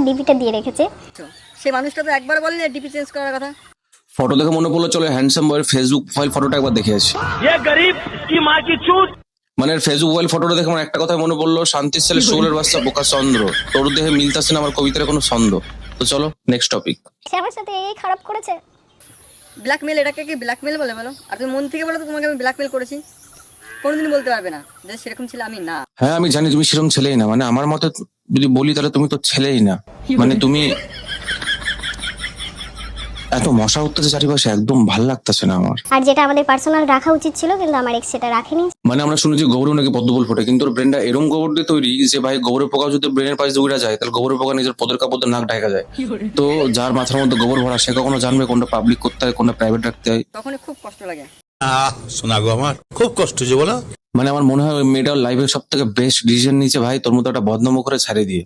ডিপিটা দিয়ে রেখেছে। সেই মানুষটা তো একবার বলেনি ডিপি চেঞ্জ করার কথা। ফটো দেখে মনে পড়লো, চলো হ্যান্ডসাম বয়ের ফেসবুক প্রোফাইল ফটোটা একবার দেখে আসি। মানে ফেসবুক প্রোফাইল ফটোটা দেখে আমার একটা কথা মনে পড়লো, শান্তির ছেলে শোলের বাচ্চা বোকা চন্দ্র, তোর দেহে মিলতাছে না আমার কবিতার কোনো ছন্দ। তো চলো নেক্সট টপিক। সে আমার সাথে এই খারাপ করেছে। ব্ল্যাকমেল, এটাকে কি ব্ল্যাকমেল বলে বলো? আর তুমি মন থেকে বলো তো তোমাকে আমি ব্ল্যাকমেল করেছি? কোনোদিন বলতে পারবে না যে সেরকম ছিল আমি না। হ্যাঁ আমি জানি তুমি সেরকম ছেলেই না, মানে আমার মতে যদি বলি তাহলে তুমি তো ছেলেই না। মানে তুমি এত মশা উঠতেছে চারিপাশে, একদম ভাল লাগতেছে না আমার। আর যেটা আমাদের পার্সোনাল রাখা উচিত ছিল, কিন্তু আমার এক্স সেটা রাখেনি। মানে আমরা শুনেছি গোবরে নাকি পদ্মফুল ফোটে, কিন্তু ওর ব্রেনটা এরম গোবর দিয়ে তৈরি যে ভাই গোবরের পোকা যদি ব্রেনের পাশে উড়ে যায় তাহলে গোবরের পোকা নিজের পদের কাপড় দিয়ে নাক ঢাকা যায়। তো যার মাথার মধ্যে গোবর ভরা সে কখনো জানবে কোনটা পাবলিক করতে হয় কোনটা প্রাইভেট রাখতে হয়? তখনই খুব কষ্ট লাগে। শোনা গো আমার খুব কষ্ট যে বলো। মানে আমার মনে হয় ওই মেয়েটার লাইফের সব থেকে বেস্ট ডিসিশন নিয়েছে ভাই, তোর মতো একটা বদনাম করে ছাড়িয়ে দিয়ে।